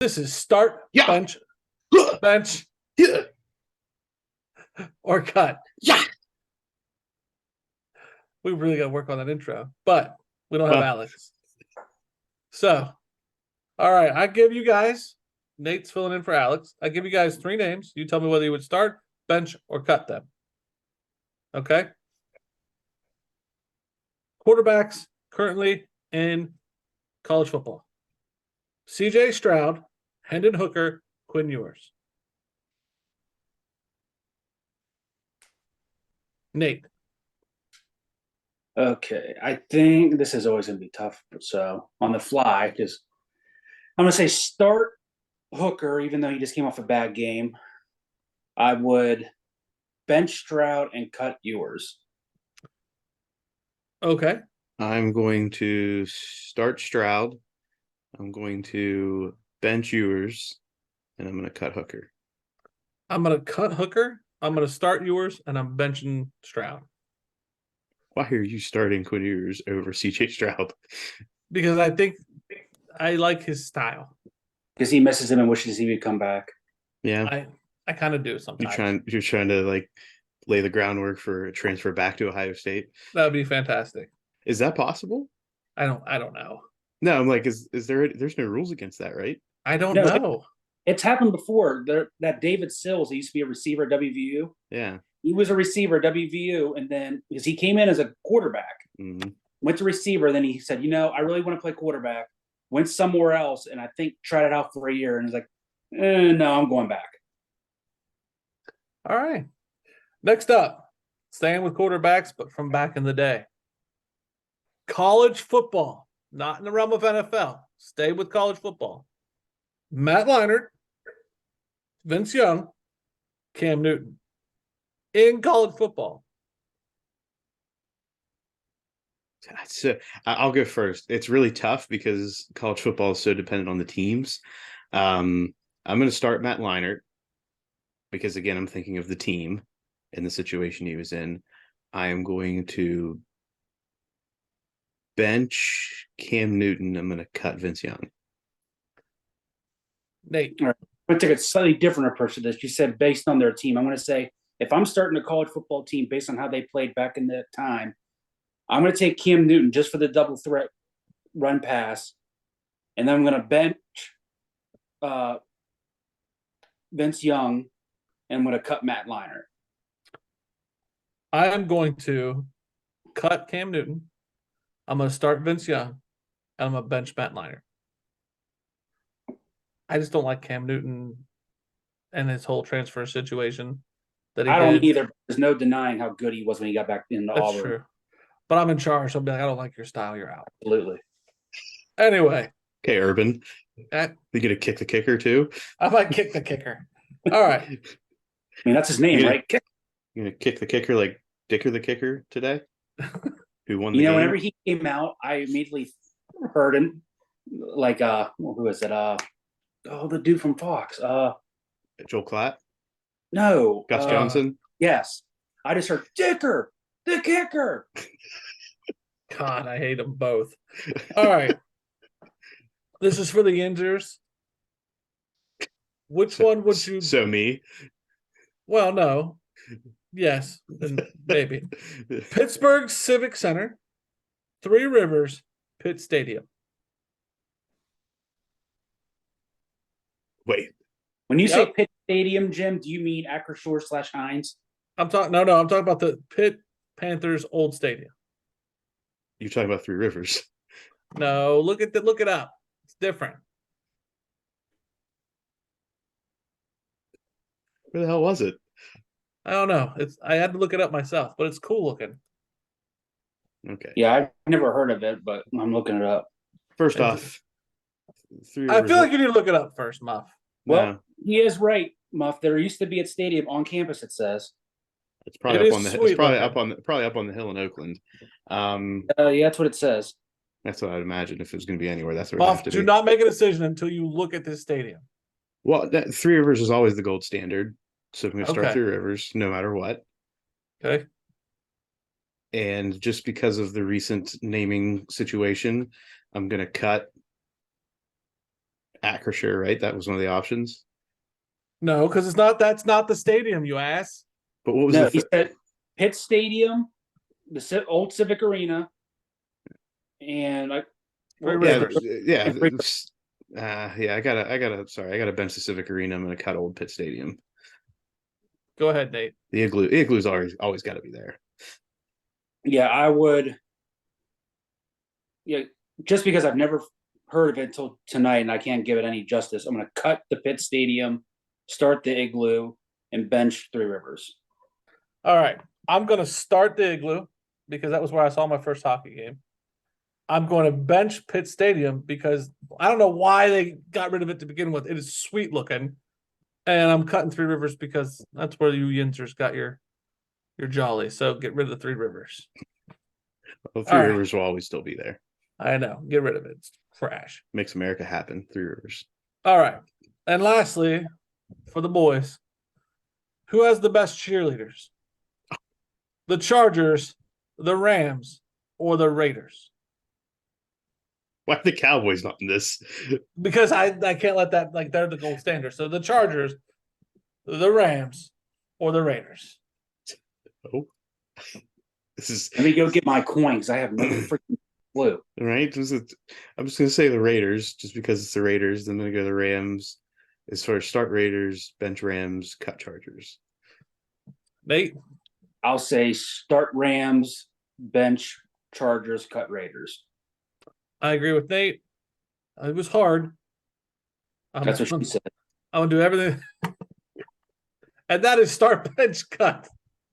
This is start, Yeah. bench, Yeah. or cut. Yeah. We really got to work on that intro, but we don't have Well, Alex. So, all right, I give you guys, Nate's filling in for Alex. I give you guys 3 names. You tell me whether you would start, bench, or cut them. Okay? Quarterbacks currently in college football: CJ Stroud, Hendon Hooker, Quinn Ewers. Nate. Okay. I think this is always going to be tough. So on the fly, just I'm going to say start Hooker, even though he just came off a bad game. I would bench Stroud and cut Ewers. Okay. I'm going to start Stroud. I'm going to bench Ewers, and I'm going to cut Hooker. I'm going to cut Hooker. I'm going to start Ewers, and I'm benching Stroud. Why are you starting Quinn Ewers over CJ Stroud? Because I think I like his style. Because he misses him and wishes he would come back. Yeah, I kind of do sometimes. you're trying to like lay the groundwork for a transfer back to Ohio State. That would be fantastic. Is that possible? I don't know. No, I'm like, there's no rules against that, right? I don't No, know. It's happened before. That David Sills, he used to be a receiver at WVU. Yeah. He was a receiver at WVU, and then because he came in as a quarterback, went to receiver, then he said, I really want to play quarterback. Went somewhere else, and I think tried it out for a year, and was like, no, I'm going back. All right. Next up, staying with quarterbacks, but from back in the day. College football, not in the realm of NFL. Stay with college football. Matt Leinart, Vince Young, Cam Newton. In college football. So I'll go first. It's really tough because college football is so dependent on the teams. I'm going to start Matt Leinart because, again, I'm thinking of the team and the situation he was in. I am going to bench Cam Newton. I'm going to cut Vince Young. Nate. All right. I'm going to take a slightly different approach to this. You said based on their team. I'm going to say if I'm starting a college football team based on how they played back in that time, I'm going to take Cam Newton just for the double threat run pass, and then I'm going to bench Vince Young, and I'm going to cut Matt Leinart. I am going to cut Cam Newton. I'm going to start Vince Young, and I'm going to bench Matt Leinart. I just don't like Cam Newton and his whole transfer situation that he I don't did. either. There's no denying how good he was when he got back into Auburn. That's true. But I'm in charge, so I'll be like, I don't like your style. You're out. Absolutely. Anyway. Okay, Urban. You going to kick the kicker too? I might kick the kicker. All right. I mean, that's his name, right? You're going to kick the kicker like Dicker the kicker today? Who won the game? Whenever he came out, I immediately heard him. Like, who is it? The dude from Fox. Joel Klatt? No. Gus Johnson? Yes. I just heard Dicker, the kicker. God, I hate them both. All right. This is for the Yinzers. Which one would you... So me? Well, no. Yes, and maybe. Pittsburgh Civic Center, Three Rivers, Pitt Stadium. Wait. When you say Pitt Stadium, Jim, do you mean Acrisure/Heinz? I'm talking about the Pitt Panthers old stadium. You're talking about Three Rivers. No, look it up. It's different. Where the hell was it? I don't know. I had to look it up myself, but it's cool looking. Okay. Yeah, I've never heard of it, but I'm looking it up. First off, I feel like you need to look it up first, Muff. Well, he is right, Muff. There used to be a stadium on campus, it says. It's probably up on the hill in Oakland. Yeah, that's what it says. That's what I'd imagine if it was going to be anywhere. That's where Muff, it have to be. Do not make a decision until you look at this stadium. Well, Three Rivers is always the gold standard. So I'm going to start Three Rivers no matter what. Okay. And just because of the recent naming situation, I'm going to cut Acrisure, right? That was one of the options. No, because it's not. That's not the stadium, you ass. But what was No, the he said Pitt Stadium, the old Civic Arena, and like Three yeah, Rivers. yeah. Yeah, I gotta bench the Civic Arena. I'm gonna cut old Pitt Stadium. Go ahead, Nate. The Igloo's always got to be there. yeah, I would. Yeah, just because I've never heard of it until tonight, and I can't give it any justice, I'm going to cut the Pitt Stadium, start the Igloo, and bench Three Rivers. All right. I'm going to start the Igloo because that was where I saw my first hockey game. I'm going to bench Pitt Stadium because I don't know why they got rid of it to begin with. It is sweet looking. And I'm cutting Three Rivers because that's where you Yinzers got your jolly. So get rid of the Three Rivers. Well, Three All right. Rivers will always still be there. I know. Get rid of it. It's trash. Makes America happen. Three Rivers. All right. And lastly, for the boys, who has the best cheerleaders? The Chargers, the Rams, or the Raiders? Why are the Cowboys not in this? Because I can't let that, like, they're the gold standard. So the Chargers, the Rams, or the Raiders. Oh, this is Let me go get my coins. I have no freaking clue. right. I'm just gonna say the Raiders just because it's the Raiders. Then I'm gonna go the Rams. As far as start Raiders, bench Rams, cut Chargers. Nate? I'll say start Rams, bench Chargers, cut Raiders. I agree with Nate. It was hard. That's what she said. I'm gonna do everything. And that is start bench cut.